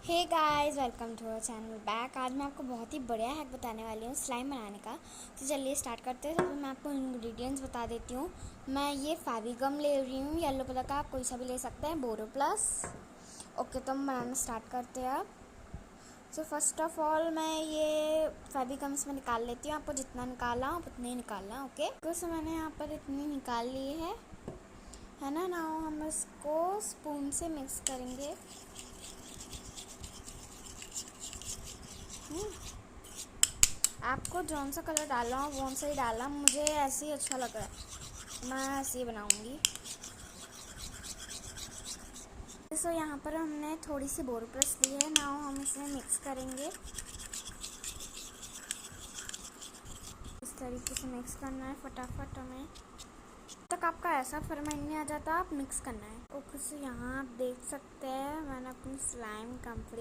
Hey guys, welcome to our channel back. आज मैं आपको बहुत ही बढ़िया हैक बताने वाली हूँ स्लाइम बनाने का। तो चलिए स्टार्ट करते हैं। सबसे मैं आपको इंग्रेडिएंट्स बता देती हूँ। मैं ये फेविगम ले रही हूँ, येलो कलर का, आप कोई सा भी ले सकते हैं, बोरो प्लस। ओके, तो हम बनाना स्टार्ट करते हैं अब। सो फर्स्ट ऑफ ऑल मैं ये फेविगम इसमें निकाल लेती हूँ। आपको जितना निकालना आप उतने ही निकालना। ओके, तो मैंने यहाँ पर इतनी निकाल ली है ना। नाउ हम इसको स्पून से मिक्स करेंगे। आपको जौन सा कलर डालना हो वौन सा ही डालना, मुझे ऐसे ही अच्छा लग रहा है, मैं ऐसे ही बनाऊंगी। तो यहाँ पर हमने थोड़ी सी बोरोप्लस ली है। नाउ हम इसमें मिक्स करेंगे। इस तरीके से मिक्स करना है फटाफट। हमें तक आपका ऐसा फरमाइश नहीं आ जाता, आप मिक्स करना है। ओके, सो यहाँ आप देख सकते हैं मैंने अपनी स्लाइम कंप्लीट